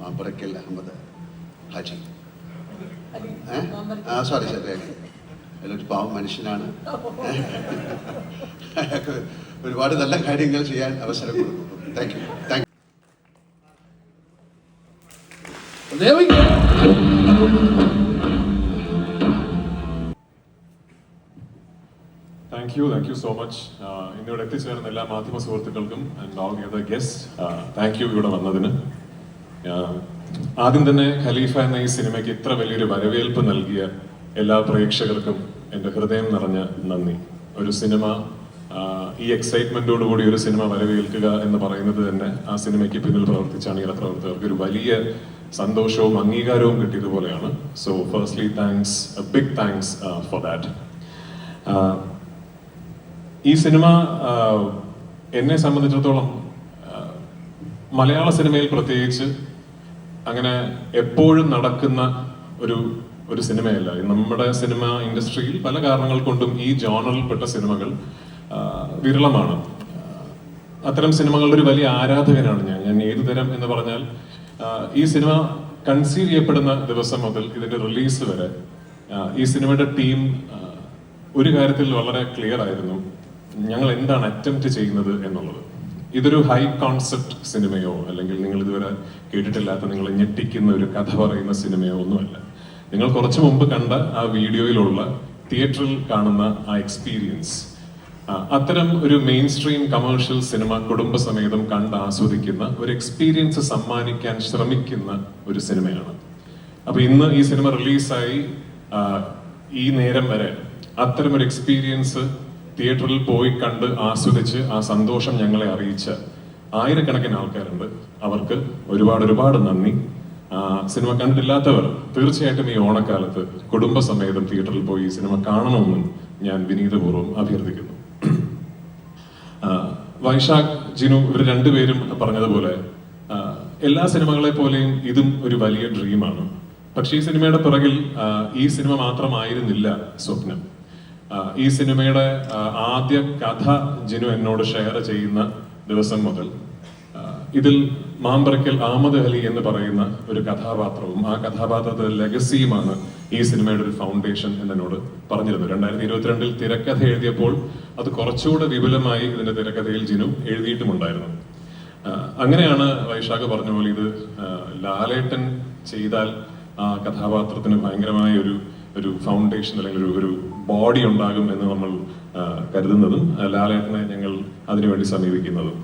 Mamparakkal Ahmed Haji. Sorry അതിലൊരു പാവം മനുഷ്യനാണ്. അയാൾക്ക് ഒരുപാട് നല്ല കാര്യങ്ങൾ ചെയ്യാൻ അവസരം കൊടുക്കുന്നു. Thank you. Thank you so much. ഇന്നിവിടെ എത്തിച്ചേർന്ന എല്ലാ മാധ്യമ സുഹൃത്തുക്കൾക്കും and all the other guest thank you ഇവിടെ വന്നതിന്. ആദ്യം തന്നെ ഖലീഫ എന്ന ഈ സിനിമയ്ക്ക് ഇത്ര വലിയൊരു വരവേൽപ്പ് നൽകിയ എല്ലാ പ്രേക്ഷകർക്കും എൻ്റെ ഹൃദയം നിറഞ്ഞ നന്ദി. ഒരു സിനിമ ഈ എക്സൈറ്റ്മെന്റോടുകൂടി ഒരു സിനിമ വരവേൽക്കുക എന്ന് പറയുന്നത് തന്നെ ആ സിനിമയ്ക്ക് പിന്നിൽ പ്രവർത്തിച്ച അണിയറ പ്രവർത്തകർക്ക് ഒരു വലിയ സന്തോഷവും അംഗീകാരവും കിട്ടിയതുപോലെയാണ്. So firstly thanks, big thanks for that. ഈ സിനിമ എന്നെ സംബന്ധിച്ചിടത്തോളം മലയാള സിനിമയിൽ പ്രത്യേകിച്ച് അങ്ങനെ എപ്പോഴും നടക്കുന്ന ഒരു സിനിമയല്ല. നമ്മുടെ സിനിമ ഇൻഡസ്ട്രിയിൽ പല കാരണങ്ങൾ കൊണ്ടും ഈ ജോണറിൽപ്പെട്ട സിനിമകൾ വിരളമാണ്. അത്തരം സിനിമകളുടെ ഒരു വലിയ ആരാധകനാണ് ഞാൻ. ഏതു തരം എന്ന് പറഞ്ഞാൽ ഈ സിനിമ കൺസീവ് ചെയ്യപ്പെടുന്ന ദിവസം മുതൽ ഇതിന്റെ റിലീസ് വരെ ഈ സിനിമയുടെ ടീം ഒരു കാര്യത്തിൽ വളരെ ക്ലിയർ ആയിരുന്നു, ഞങ്ങൾ എന്താണ് അറ്റംപ്റ്റ് ചെയ്യുന്നത് എന്നുള്ളത്. ഇതൊരു ഹൈ കോൺസെപ്റ്റ് സിനിമയോ അല്ലെങ്കിൽ നിങ്ങൾ ഇതുവരെ കേട്ടിട്ടില്ലാത്ത നിങ്ങളെ ഞെട്ടിക്കുന്ന ഒരു കഥ പറയുന്ന സിനിമയോ ഒന്നുമല്ല. നിങ്ങൾ കുറച്ചു മുമ്പ് കണ്ട ആ വീഡിയോയിലുള്ള തിയേറ്ററിൽ കാണുന്ന ആ എക്സ്പീരിയൻസ്, അത്തരം ഒരു മെയിൻ സ്ട്രീം കമേഴ്ഷ്യൽ സിനിമ കുടുംബസമേതം കണ്ട് ആസ്വദിക്കുന്ന ഒരു എക്സ്പീരിയൻസ് സമ്മാനിക്കാൻ ശ്രമിക്കുന്ന ഒരു സിനിമയാണ്. അപ്പൊ ഇന്ന് ഈ സിനിമ റിലീസായി ഈ നേരം വരെ അത്തരം ഒരു എക്സ്പീരിയൻസ് തിയേറ്ററിൽ പോയി കണ്ട് ആസ്വദിച്ച് ആ സന്തോഷം ഞങ്ങളെ അറിയിച്ച ആയിരക്കണക്കിന് ആൾക്കാരുണ്ട്. അവർക്ക് ഒരുപാട് നന്ദി. സിനിമ കണ്ടിട്ടില്ലാത്തവർ തീർച്ചയായിട്ടും ഈ ഓണക്കാലത്ത് കുടുംബസമേതം തിയേറ്ററിൽ പോയി ഈ സിനിമ കാണണമെന്നും ഞാൻ വിനീതപൂർവ്വം അഭ്യർത്ഥിക്കുന്നു. വൈശാഖ്, ജിനു ഇവർ രണ്ടുപേരും പറഞ്ഞതുപോലെ എല്ലാ സിനിമകളെ പോലെയും ഇതും ഒരു വലിയ ഡ്രീമാണ്. പക്ഷെ ഈ സിനിമയുടെ പിറകിൽ ഈ സിനിമ മാത്രമായിരുന്നില്ല സ്വപ്നം. ഈ സിനിമയുടെ ആദ്യ കഥ ജിനു എന്നോട് ഷെയർ ചെയ്യുന്ന ദിവസം മുതൽ ഇതിൽ മാമ്പറക്കൽ അഹമ്മദ് അലി എന്ന് പറയുന്ന ഒരു കഥാപാത്രവും ആ കഥാപാത്രത്തിന്റെ ലെഗസിയുമാണ് ഈ സിനിമയുടെ ഒരു ഫൗണ്ടേഷൻ എന്നോട് പറഞ്ഞിരുന്നു. 2022 തിരക്കഥ എഴുതിയപ്പോൾ അത് കുറച്ചുകൂടെ വിപുലമായി ഇതിന്റെ തിരക്കഥയിൽ ജിനു എഴുതിയിട്ടുമുണ്ടായിരുന്നു. അങ്ങനെയാണ് വൈശാഖ് പറഞ്ഞ പോലെ ഇത് ലാലേട്ടൻ ചെയ്താൽ ആ കഥാപാത്രത്തിന് ഭയങ്കരമായ ഒരു ഫൗണ്ടേഷൻ അല്ലെങ്കിൽ ഒരു ബോഡി ഉണ്ടാകും എന്ന് നമ്മൾ കരുതുന്നതും ലാലേട്ടനെ ഞങ്ങൾ അതിനുവേണ്ടി സമീപിക്കുന്നതും.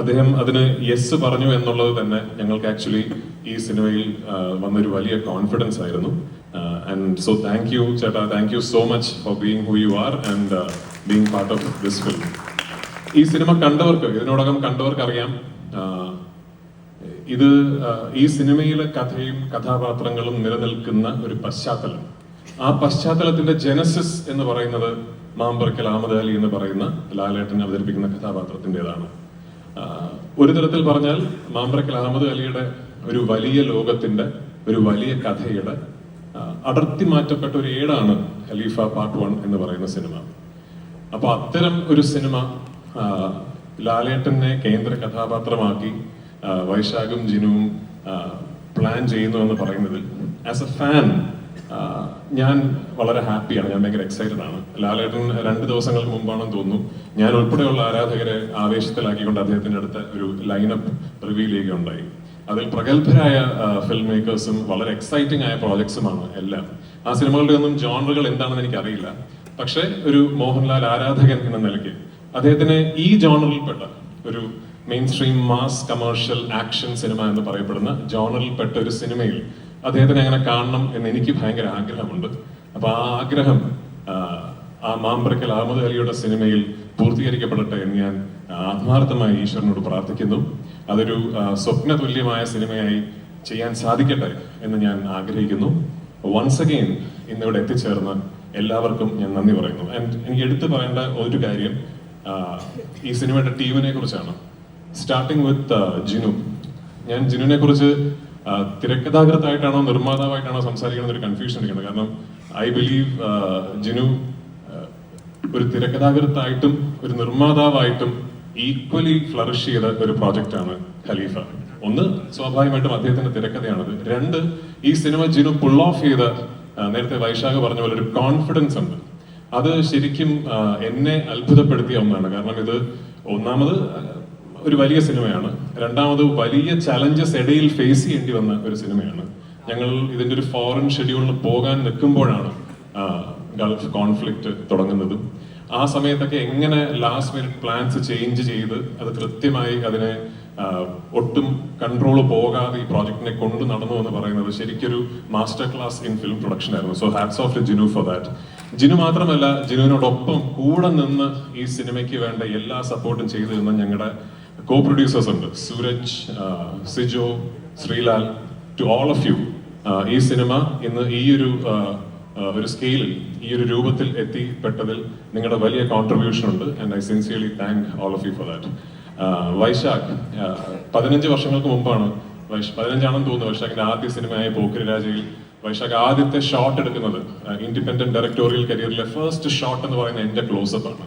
അദ്ദേഹം അതിന് യെസ് പറഞ്ഞു എന്നുള്ളത് തന്നെ ഞങ്ങൾക്ക് ആക്ച്വലി ഈ സിനിമയിൽ വന്നൊരു വലിയ കോൺഫിഡൻസ് ആയിരുന്നു. ആൻഡ് സോ താങ്ക് യു ചേട്ടാ, thank you so much for being who you are and being part of this film. ഈ സിനിമ കണ്ടവർക്ക്, ഇതിനോടകം കണ്ടവർക്ക് അറിയാം, ഇത് ഈ സിനിമയിലെ കഥയും കഥാപാത്രങ്ങളും നിലനിൽക്കുന്ന ഒരു പശ്ചാത്തലം. ആ പശ്ചാത്തലത്തിന്റെ ജനസിസ് എന്ന് പറയുന്നത് മാമ്പറക്കൽ അഹമ്മദ് അലി എന്ന് പറയുന്ന ലാലേട്ടൻ അവതരിപ്പിക്കുന്ന കഥാപാത്രത്തിൻ്റെതാണ്. ഒരു തരത്തിൽ പറഞ്ഞാൽ മാമ്പറക്കൽ അഹമ്മദ് അലിയുടെ ഒരു വലിയ ലോകത്തിന്റെ ഒരു വലിയ കഥയുടെ അടർത്തി മാറ്റപ്പെട്ട ഒരു ഏടാണ് ഖലീഫ പാർട്ട് 1 എന്ന് പറയുന്ന സിനിമ. അപ്പൊ അത്തരം ഒരു സിനിമ ലാലേട്ടനെ കേന്ദ്ര കഥാപാത്രമാക്കി വൈശാഖും ജിനുവും പ്ലാൻ ചെയ്യുന്നു എന്ന് പറയുന്നതിൽ ആസ് എ ഫാൻ ഞാൻ വളരെ ഹാപ്പിയാണ്. ഞാൻ ഭയങ്കര എക്സൈറ്റഡ് ആണ്. ലാലേട്ടൻ 2 ദിവസങ്ങൾക്ക് മുമ്പാണെന്ന് തോന്നുന്നു ഞാൻ ഉൾപ്പെടെയുള്ള ആരാധകരെ ആവേശത്തിലാക്കിക്കൊണ്ട് അദ്ദേഹത്തിന്റെ അടുത്ത ഒരു ലൈനപ്പ് റിവീൽ ചെയ്യുകയുണ്ടായി. അതിൽ പ്രഗത്ഭരായ ഫിൽം മേക്കേഴ്സും വളരെ എക്സൈറ്റിംഗ് ആയ പ്രോജക്ട്സുമാണ് എല്ലാം. ആ സിനിമകളുടെ ഒന്നും ജോണറുകൾ എന്താണെന്ന് എനിക്കറിയില്ല. പക്ഷെ ഒരു മോഹൻലാൽ ആരാധകൻ എന്ന നിലയ്ക്ക് അദ്ദേഹത്തിന് ഈ ജോണറിൽപ്പെട്ട ഒരു main stream mass commercial action cinema എന്ന് പറയപ്പെടുന്ന ജോണറിൽപ്പെട്ട ഒരു സിനിമയിൽ അദ്ദേഹത്തിനെ അങ്ങനെ കാണണം എന്ന് എനിക്ക് ഭയങ്കര ആഗ്രഹമുണ്ട്. അപ്പൊ ആ ആഗ്രഹം ആ മാമ്പറക്കൽ അഹമ്മദ് അലിയുടെ സിനിമയിൽ പൂർത്തീകരിക്കപ്പെടട്ടെ എന്ന് ഞാൻ ആത്മാർത്ഥമായി ഈശ്വരനോട് പ്രാർത്ഥിക്കുന്നു. അതൊരു സ്വപ്ന തുല്യമായ സിനിമയായി ചെയ്യാൻ സാധിക്കട്ടെ എന്ന് ഞാൻ ആഗ്രഹിക്കുന്നു. വൺസ് അഗെയിൻ ഇന്നിവിടെ എത്തിച്ചേർന്ന എല്ലാവർക്കും ഞാൻ നന്ദി പറയുന്നു. ആൻഡ് എനിക്ക് എടുത്തു പറയേണ്ട ഒരു കാര്യം ഈ സിനിമയുടെ ടീമിനെ കുറിച്ചാണ്. Starting with Jinu. ഞാൻ ജിനുവിനെ കുറിച്ച് തിരക്കഥാകൃത്തായിട്ടാണോ നിർമ്മാതാവായിട്ടാണോ സംസാരിക്കുന്ന ഒരു കൺഫ്യൂഷൻ എടുക്കുന്നത്. കാരണം ഐ ബിലീവ് ജിനു ഒരു തിരക്കഥാകൃത്തായിട്ടും ഒരു നിർമ്മാതാവായിട്ടും ഈക്വലി ഫ്ലറിഷ് ചെയ്ത ഒരു പ്രോജക്റ്റാണ് ഖലീഫ. ഒന്ന് സ്വാഭാവികമായിട്ടും അദ്ദേഹത്തിന്റെ തിരക്കഥയാണത്. രണ്ട്, ഈ സിനിമ ജിനു പുൾ ഓഫ് ചെയ്ത നേരത്തെ വൈശാഖ് പറഞ്ഞ പോലെ ഒരു കോൺഫിഡൻസ് ഉണ്ട്. അത് ശരിക്കും എന്നെ അത്ഭുതപ്പെടുത്തിയ ഒന്നാണ്. കാരണം ഇത് ഒന്നാമത് ഒരു വലിയ സിനിമയാണ്, രണ്ടാമത് വലിയ ചലഞ്ചസ് ഇടയിൽ ഫേസ് ചെയ്യേണ്ടി വന്ന ഒരു സിനിമയാണ്. ഞങ്ങൾ ഇതിന്റെ ഒരു ഫോറിൻ ഷെഡ്യൂളിന് പോകാൻ നിൽക്കുമ്പോഴാണ് ഗൾഫ് കോൺഫ്ലിക്റ്റ് തുടങ്ങുന്നതും ആ സമയത്തൊക്കെ എങ്ങനെ ലാസ്റ്റ് മിനിറ്റ് പ്ലാൻസ് ചേഞ്ച് ചെയ്ത് അത് കൃത്യമായി അതിനെ ഒട്ടും കൺട്രോൾ പോകാതെ ഈ പ്രോജക്റ്റിനെ കൊണ്ടു നടന്നു എന്ന് പറയുന്നത് ശരിക്കൊരു master class in film production ആയിരുന്നു. So hats off to Jinu for that. Jinu മാത്രമല്ല, ജിനുവിനോടൊപ്പം കൂടെ നിന്ന് ഈ സിനിമയ്ക്ക് വേണ്ട എല്ലാ സപ്പോർട്ടും ചെയ്തു തന്ന ഞങ്ങളുടെ കോ പ്രൊഡ്യൂസേഴ്സ് ഉണ്ട്. Sooraj, Sijo, Sreelal, to all of you. ഈ സിനിമ ഇന്ന് ഈ ഒരു സ്കെയിലിൽ ഈ ഒരു രൂപത്തിൽ എത്തിപ്പെട്ടതിൽ നിങ്ങളുടെ വലിയ കോൺട്രിബ്യൂഷൻ ഉണ്ട്. And I sincerely thank all of you for that. Vysakh 15 വർഷങ്ങൾക്ക് മുമ്പാണ്, 15ആണെന്ന് തോന്നുന്നു, വൈശാഖിന്റെ ആദ്യ സിനിമയായ പോക്കിരി രാജയിൽ വൈശാഖ് ആദ്യത്തെ ഷോട്ട് എടുക്കുന്നത്. ഇൻഡിപെൻഡന്റ് ഡയറക്ടോറിയൽ കരിയറിലെ ഫസ്റ്റ് ഷോട്ട് എന്ന് പറയുന്നത് എന്റെ ക്ലോസപ്പ് ആണ്.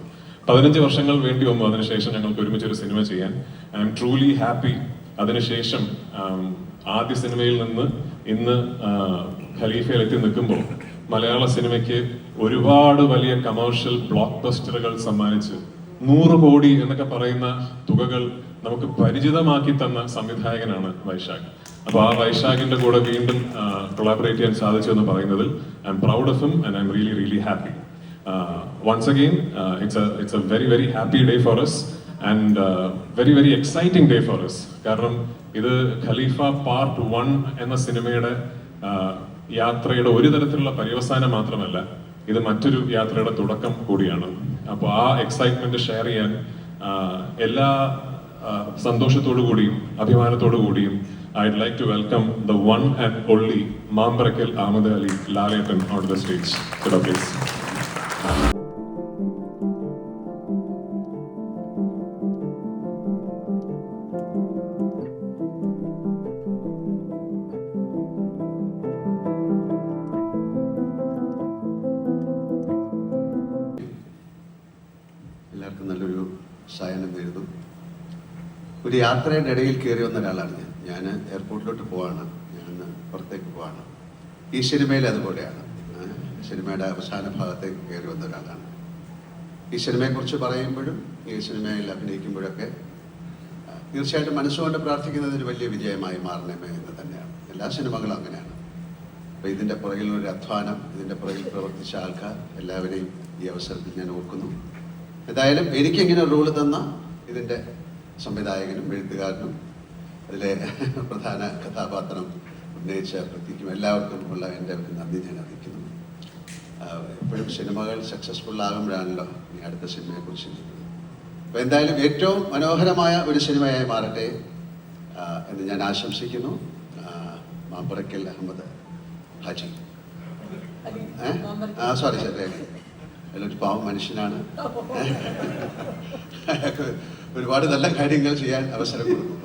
15 വർഷങ്ങൾ വേണ്ടി വന്നു അതിനുശേഷം ഞങ്ങൾക്ക് ഒരുമിച്ച് ഒരു സിനിമ ചെയ്യാൻ. I M truly happy. അതിനുശേഷം ആദ്യ സിനിമയിൽ നിന്ന് ഇന്ന് ഖലീഫയിൽ എത്തി നിൽക്കുമ്പോൾ മലയാള സിനിമയ്ക്ക് ഒരുപാട് വലിയ കമേഴ്ഷ്യൽ ബ്ലോക്ക് ബസ്റ്ററുകൾ സമ്മാനിച്ച് 100 കോടി എന്നൊക്കെ പറയുന്ന തുകകൾ നമുക്ക് പരിചിതമാക്കി തന്ന സംവിധായകനാണ് വൈശാഖ്. അപ്പൊ ആ വൈശാഖിന്റെ കൂടെ വീണ്ടും കൊളാബറേറ്റ് ചെയ്യാൻ സാധിച്ചു എന്ന് പറയുന്നതിൽ I am proud of him and I am really really happy. Once again, it's a very very happy day for us and very very exciting day for us. കാരണം ഇത് ഖലീഫ പാർട്ട് 1 എന്ന സിനിമയുടെ യാത്രയുടെ ഒരു തരത്തിലുള്ള പര്യവസാനം മാത്രമല്ല, ഇത് മറ്റൊരു യാത്രയുടെ തുടക്കം കൂടിയാണ്. അപ്പോൾ ആ എക്സൈറ്റ്മെന്റ് ഷെയർ ചെയ്യാൻ എല്ലാ സന്തോഷത്തോടു കൂടിയും അഭിമാനത്തോടു കൂടിയും I'd like to welcome the one and only Mambarakil Ahmed Ali Lalatan onto the stage. Please. എല്ലാവർക്കും നല്ലൊരു സായനം നേരുന്നു. ഒരു യാത്രയുടെ ഇടയിൽ കയറി വന്ന ഒരാളാണ് ഞാൻ എയർപോർട്ടിലോട്ട് പോവാണ്, ഞാൻ പുറത്തേക്ക് പോവാണ്. ഈ സിനിമയിൽ അതുപോലെയാണ്. സിനിമയുടെ അവസാന ഭാഗത്തേക്ക് കയറി വന്ന ഒരാളാണ്. ഈ സിനിമയെക്കുറിച്ച് പറയുമ്പോഴും ഈ സിനിമയിൽ അഭിനയിക്കുമ്പോഴൊക്കെ തീർച്ചയായിട്ടും മനസ്സുകൊണ്ട് പ്രാർത്ഥിക്കുന്നത് ഒരു വലിയ വിജയമായി മാറണമേ എന്ന് തന്നെയാണ്. എല്ലാ സിനിമകളും അങ്ങനെയാണ്. അപ്പോൾ ഇതിൻ്റെ പുറകിലൊരു അധ്വാനം, ഇതിൻ്റെ പുറകിൽ പ്രവർത്തിച്ച ആൾക്കാർ എല്ലാവരെയും ഈ അവസരത്തിൽ ഞാൻ ഓർക്കുന്നു. എന്തായാലും എനിക്കിങ്ങനെ ഒരു റോള് തന്ന ഇതിൻ്റെ സംവിധായകനും എഴുത്തുകാരനും അതിലെ പ്രധാന കഥാപാത്രം ഉന്നയിച്ച പ്രത്യേകിച്ചും എല്ലാവർക്കും ഉള്ള എൻ്റെ നന്ദി ഞാൻ അറിയിക്കുന്നു. എപ്പോഴും സിനിമകൾ സക്സസ്ഫുൾ ആകുമ്പോഴാണല്ലോ ഇനി അടുത്ത സിനിമയെക്കുറിച്ച് ചിന്തിക്കുന്നത്. അപ്പോൾ എന്തായാലും ഏറ്റവും മനോഹരമായ ഒരു സിനിമയായി മാറട്ടെ എന്ന് ഞാൻ ആശംസിക്കുന്നു. മാമ്പറക്കൽ അഹമ്മദ് ഹാജി, സോറി അതിലൊരു പാവം മനുഷ്യനാണ്. ഒരുപാട് നല്ല കാര്യങ്ങൾ ചെയ്യാൻ അവസരം കൊടുക്കും.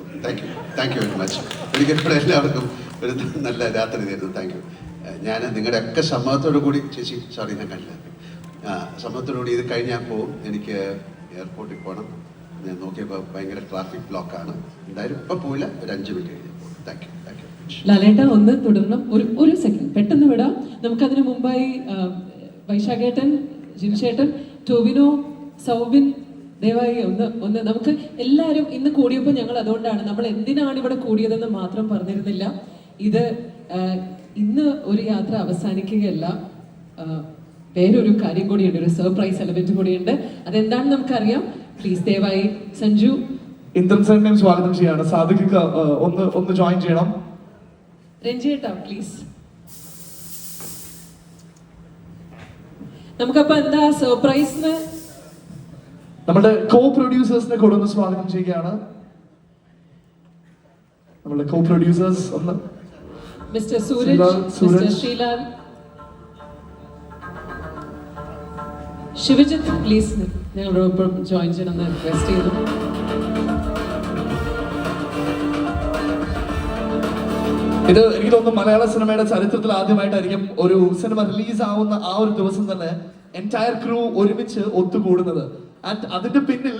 Thank you very much. ഒരിക്കലും എല്ലാവർക്കും ഒരു നല്ല രാത്രി തരുന്നു. Thank you. ഞാൻ നിങ്ങളുടെ ഒക്കെ സമ്മതത്തോടു കൂടി, ചേച്ചി സോറി ഞാൻ കണ്ടില്ല, സമ്മതത്തോടു കൂടി ഇത് കഴിഞ്ഞാൽ പോവും. എനിക്ക് എയർപോർട്ടിൽ പോകണം. ഞാൻ നോക്കിയപ്പോൾ ഭയങ്കര ട്രാഫിക് ബ്ലോക്കാണ്. എന്തായാലും ഇപ്പം പോയില്ല, ഒരു 5 മിനിറ്റ് കഴിഞ്ഞ് പോകും. Thank you. ലാലേട്ട ഒന്ന് തുടരണം, ഒരു സെക്കൻഡ് പെട്ടെന്ന് വിടാം. നമുക്കതിന് മുമ്പായി വൈശാഖേട്ടൻ, ജിൻഷേട്ടൻ, ടോവിനോ, സൗബിൻ, ദയവായി ഒന്ന് നമുക്ക് എല്ലാവരും ഇന്ന് കൂടിയപ്പോൾ ഞങ്ങൾ അതുകൊണ്ടാണ് നമ്മൾ എന്തിനാണ് ഇവിടെ കൂടിയതെന്ന് മാത്രം പറഞ്ഞിരുന്നില്ല. ഇത് ഇന്ന് ഒരു യാത്ര അവസാനിക്കുകയല്ല, വേറൊരു കാര്യം കൂടിയുണ്ട്, ഒരു സർപ്രൈസ് എലമെന്റ് കൂടിയുണ്ട്. അതെന്താണെന്ന് നമുക്കറിയാം. പ്ലീസ് ദയവായി സഞ്ജു ഇന്ദ്രൻ സാറിനെയും സ്വാഗതം ചെയ്യാണ്. സാദിഖ് ഒന്ന് ജോയിൻ ചെയ്യണം. രഞ്ജിയേട്ടാ പ്ലീസ്. നമുക്കപ്പോ എന്താ സർപ്രൈസിന് നമ്മുടെ കോ പ്രൊഡ്യൂസേഴ്സിനെ കൂടെ ഒന്ന് സ്വാഗതം ചെയ്യുകയാണ്. നമ്മുടെ കോ പ്രൊഡ്യൂസേഴ്സ് ഒന്ന് mister Sooraj, mister Sreelal, Shivajith please ഞങ്ങളോടൊപ്പം ജോയിൻ ചെയ്യണമെന്ന് റിക്വസ്റ്റ് ചെയ്തു. ഇത് എനിക്ക് തോന്നുന്നു മലയാള സിനിമയുടെ ചരിത്രത്തിൽ ആദ്യമായിട്ടായിരിക്കും ഒരു സിനിമ റിലീസ് ആവുന്ന ആ ഒരു ദിവസം തന്നെ എൻറ്റയർ ക്രൂ ഒരുമിച്ച് ഒത്തുകൂടുന്നത്. ആൻഡ് അതിന്റെ പിന്നിൽ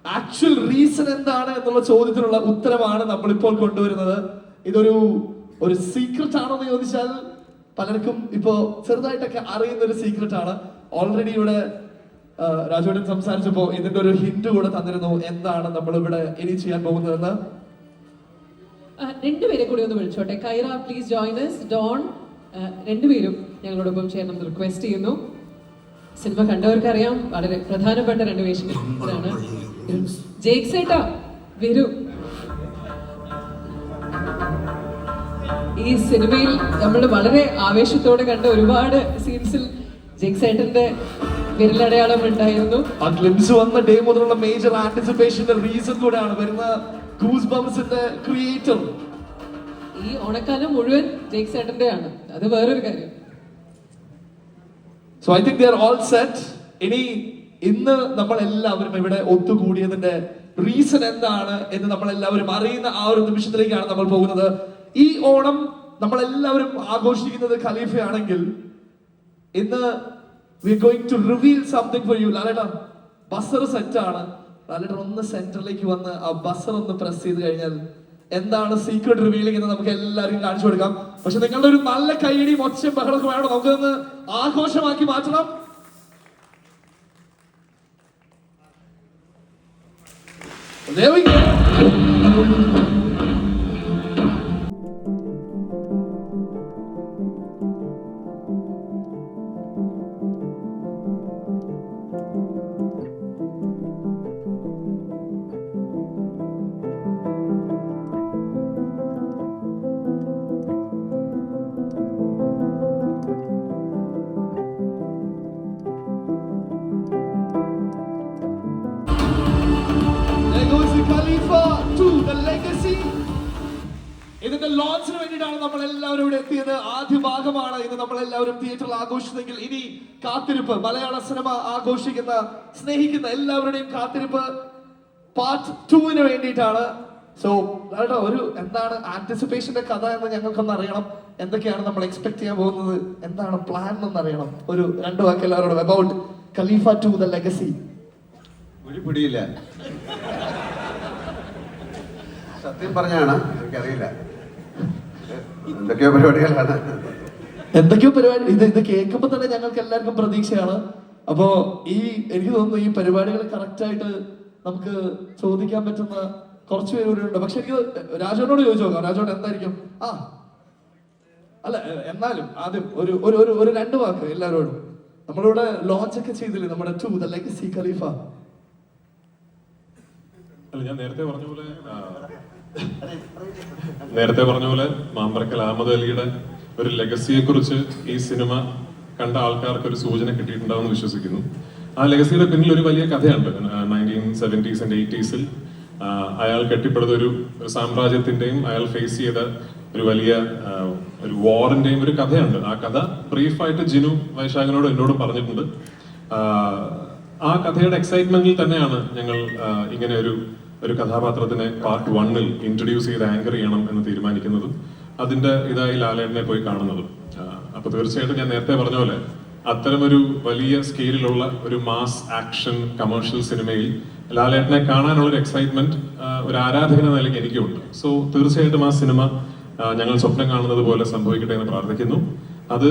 ആക്ച്വൽ റീസൺ എന്താണ് എന്നുള്ള ചോദ്യത്തിനുള്ള ഉത്തരമാണ് നമ്മളിപ്പോൾ കൊണ്ടുവരുന്നത്. ഇതൊരു സീക്രട്ട് ആണോ എന്ന് ചോദിച്ചാൽ പലർക്കും ഇപ്പോ ചെറുതായിട്ടൊക്കെ അറിയുന്ന ഒരു സീക്രട്ട് ആണ്. ഓൾറെഡി ഇവിടെ രാജുവേട്ടൻ സംസാരിച്ചപ്പോ ഇതിന്റെ ഒരു ഹിന്റ് കൂടെ തന്നിരുന്നു എന്താണ് നമ്മൾ ഇവിടെ ഇനി ചെയ്യാൻ പോകുന്നതെന്ന്. രണ്ടുപേരെ കൂടി ഒന്ന് വിളിച്ചോട്ടെ. കൈറ പ്ലീസ് ജോയിൻ us. ഡോൺ രണ്ടുപേരും ഞങ്ങളോടൊപ്പം ചേരണം റിക്വസ്റ്റ് ചെയ്യുന്നു. സിനിമ കണ്ടവർക്കറിയാം വളരെ പ്രധാനപ്പെട്ട രണ്ട് വേഷങ്ങളാണ്. ജേക്സേട്ടാ വരൂ. ഈ സിനിമയിൽ നമ്മൾ വളരെ ആവേശത്തോടെ കണ്ട ഒരുപാട് സീൻസിൽ ജേക്സേട്ടന്റെ വിരലടയാളം ഉണ്ടായിരുന്നു. ആ ഗ്ലിംസ് വന്ന ഡേ മുതലുള്ള മേജർ ആന്റിസിപ്പേഷന്റെ റീസൺ കൂടെയാണ് വരുന്ന ഗൂസ് ബംസിന്റെ ക്രിയേറ്റർ. ഈ ഓണക്കാലം മുഴുവൻ ജേക്സേട്ടന്റെ ആണ്, അത് വേറൊരു കാര്യം. So I think they are all set. ഇനി ഇന്ന് നമ്മൾ എല്ലാവരും ഇവിടെ ഒത്തുകൂടിയതിന്റെ റീസൺ എന്താണ് എന്ന് നമ്മൾ എല്ലാവരും അറിയുന്ന ആ ഒരു നിമിഷത്തിലേക്കാണ് നമ്മൾ പോകുന്നത്. ഈ ഓണം നമ്മൾ എല്ലാവരും ആഘോഷിക്കുന്നത് ഖലീഫയാണെങ്കിൽ ഇന്ന് we are going to reveal something for you. ലാലേട്ടാ ബസർ സെറ്റ് ആണ്. ലാലേട്ടൻ ഒന്ന് സെന്ററിലേക്ക് വന്ന് ആ ബസർ ഒന്ന് പ്രസ് ചെയ്ത് കഴിഞ്ഞാൽ എന്താണ് സീക്രട്ട് റിവീലിംഗ് എന്ന് നമുക്ക് എല്ലാവർക്കും കാണിച്ചു കൊടുക്കാം. പക്ഷെ നിങ്ങളുടെ ഒരു നല്ല കൈയടിയും ഒച്ചയും ബഹളമൊക്കെ വേണം. നമുക്കൊന്ന് ആഘോഷമാക്കി മാറ്റണം. There we go. Khalifa 2 The Legacy. ഇതിന്റെ ലോഞ്ചിന് വേണ്ടിയിട്ടാണ് നമ്മൾ എല്ലാവരും ഇവിടെ എത്തിയത്. ആദ്യ ഭാഗമാണ് ഇത് നമ്മൾ എല്ലാവരും തിയേറ്ററിൽ ആഘോഷിച്ചതെങ്കിൽ ഇനി കാത്തിരിപ്പ്, മലയാള സിനിമ ആഘോഷിക്കുന്ന സ്നേഹിക്കുന്ന എല്ലാവരുടെയും കാത്തിരിപ്പ് പാർട്ട് 2 വേണ്ടിയിട്ടാണ്. സോ ഒരു എന്താണ് ആന്റിസിപ്പേഷന്റെ കഥ എന്ന് ഞങ്ങൾക്കൊന്ന് അറിയണം. എന്തൊക്കെയാണ് നമ്മൾ എക്സ്പെക്ട് ചെയ്യാൻ പോകുന്നത്, എന്താണ് പ്ലാൻ എന്ന് അറിയണം. ഒരു രണ്ട് വാക്ക് എല്ലാവരോടും അബൌട്ട് ഖലീഫ 2 The Legacy. ഒരു പിടിയില്ല, സത്യം പറഞ്ഞാണ്, എനിക്കറിയില്ല എന്തൊക്കെയോ പരിപാടികളാണ്. എന്തൊക്കെയോ പരിപാടി ഇത് കേൾക്കുമ്പോ തന്നെ ഞങ്ങൾക്ക് എല്ലാവർക്കും പ്രതീക്ഷയാണ്. അപ്പോ എനിക്ക് തോന്നുന്നു ഈ പരിപാടികൾ കറക്റ്റ് ആയിട്ട് നമുക്ക് ചോദിക്കാൻ പറ്റുന്ന കുറച്ച് പേര് ഇവിടെ ഉണ്ട്. പക്ഷെ എനിക്ക് രാജുവിനോട് ചോദിച്ചു നോക്കാം. രാജുവിനോട് എന്തായിരിക്കും അല്ല എന്നാലും ആദ്യം ഒരു രണ്ട് വാക്ക് എല്ലാവരോടും. നമ്മളിവിടെ ലോഞ്ച് ഒക്കെ ചെയ്തില്ലേ നമ്മുടെ 2 The Legacy ഖലീഫ. അല്ല, ഞാൻ നേരത്തെ പറഞ്ഞ പോലെ മാമ്പറക്കൽ അഹമ്മദ് അലിയുടെ ഒരു ലെഗസിയെ കുറിച്ച് ഈ സിനിമ കണ്ട ആൾക്കാർക്ക് ഒരു സൂചന കിട്ടിയിട്ടുണ്ടാവുമെന്ന് വിശ്വസിക്കുന്നു. ആ ലെഗസിയുടെ പിന്നിൽ ഒരു വലിയ കഥയുണ്ട്. 1970s and 80s അയാൾ കെട്ടിപ്പടുത്ത ഒരു സാമ്രാജ്യത്തിന്റെയും അയാൾ ഫേസ് ചെയ്ത ഒരു വലിയ ഒരു വാറിന്റെയും ഒരു കഥയുണ്ട്. ആ കഥ ബ്രീഫായിട്ട് ജിനു വൈശാഖനോടും എന്നോടും പറഞ്ഞിട്ടുണ്ട്. ആ കഥയുടെ എക്സൈറ്റ്മെന്റിൽ തന്നെയാണ് ഞങ്ങൾ ഇങ്ങനെ ഒരു കഥാപാത്രത്തിനെ പാർട്ട് 1 ഇൻട്രൊഡ്യൂസ് ചെയ്ത് ആങ്കർ ചെയ്യണം എന്ന് തീരുമാനിക്കുന്നതും അതിന്റെ ഇതായി ലാലേട്ടനെ പോയി കാണുന്നതും. അപ്പൊ തീർച്ചയായിട്ടും ഞാൻ നേരത്തെ പറഞ്ഞ പോലെ അത്തരമൊരു വലിയ സ്കെയിലുള്ള ഒരു മാസ് ആക്ഷൻ കമേഴ്ഷ്യൽ സിനിമയിൽ ലാലേട്ടനെ കാണാനുള്ള ഒരു എക്സൈറ്റ്മെന്റ് ഒരു ആരാധകന നിലയ്ക്ക് എനിക്കുണ്ട്. സോ തീർച്ചയായിട്ടും ആ സിനിമ ഞങ്ങൾ സ്വപ്നം കാണുന്നത് പോലെ സംഭവിക്കട്ടെ എന്ന് പ്രാർത്ഥിക്കുന്നു. അത്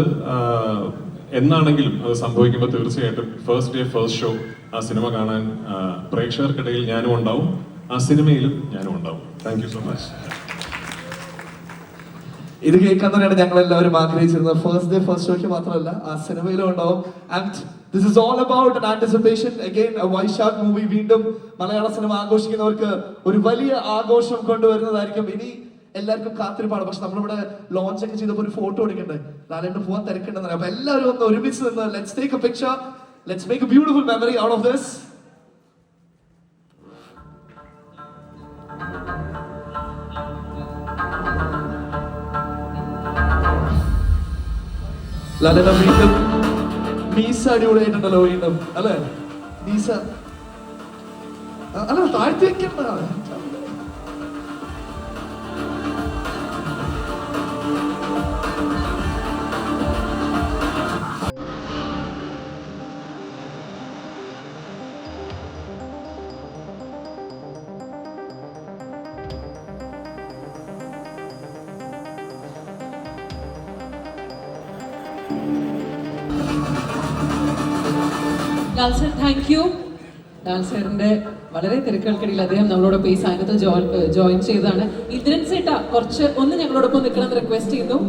എന്നാണെങ്കിലും അത് സംഭവിക്കുമ്പോൾ തീർച്ചയായിട്ടും ഫസ്റ്റ് ഡേ ഫസ്റ്റ് ഷോ ആ സിനിമ കാണാൻ പ്രേക്ഷകർക്കിടയിൽ ഞാനും ഉണ്ടാവും, ആ സിനിമയിലും ഞാനും ഉണ്ടാവും. Thank you so much. ഇത് കേൾക്കാൻ തന്നെയാണ് ഞങ്ങൾ എല്ലാവരും ആഗ്രഹിച്ചിരുന്നത്. ഫസ്റ്റ് ഡേ ഫസ്റ്റ് ഷോയ്ക്ക് മാത്രമല്ല ആ സിനിമയിലും ഉണ്ടാവും. And this is all about an anticipation. Again, a Vysakh movie വീണ്ടും മലയാള സിനിമ ആഘോഷിക്കുന്നവർക്ക് ഒരു വലിയ ആഘോഷം കൊണ്ടുവരുന്നതായിരിക്കും. ഇനി എല്ലാവർക്കും കാത്തിരിപ്പാണ്. പക്ഷെ നമ്മളിവിടെ ലോഞ്ച് ഒക്കെ ചെയ്തപ്പോൾ ഒരു ഫോട്ടോ എടുക്കണ്ടേ, ലാലേട്ടൻ പോകാൻ തിരക്കുണ്ടെന്ന്. അപ്പൊ എല്ലാവരും ഒന്ന് ഒരുമിച്ച് നിന്ന് let's take a picture, let's make a beautiful memory out of this. ലാലേട്ടൻ വീണ്ടും മീസ അടിപൊളിയായിട്ടുണ്ടല്ലോ വീണ്ടും, അല്ലെ? മീസ അല്ല താഴ്ത്തി വെക്കണ്ട. Lal sir thank you. ലാൽ സാറിന്റെ വളരെ തിരക്കുകൾക്കിടയിൽ അദ്ദേഹം നമ്മളോടൊപ്പം ഈ സാന്നിധ്യത്തിൽ ജോയിൻ ചെയ്തതാണ്. ഇന്ദ്രൻ സേട്ട കുറച്ച് ഒന്ന് ഞങ്ങളോടൊപ്പം നിൽക്കണം എന്ന് റിക്വസ്റ്റ് ചെയ്യുന്നു.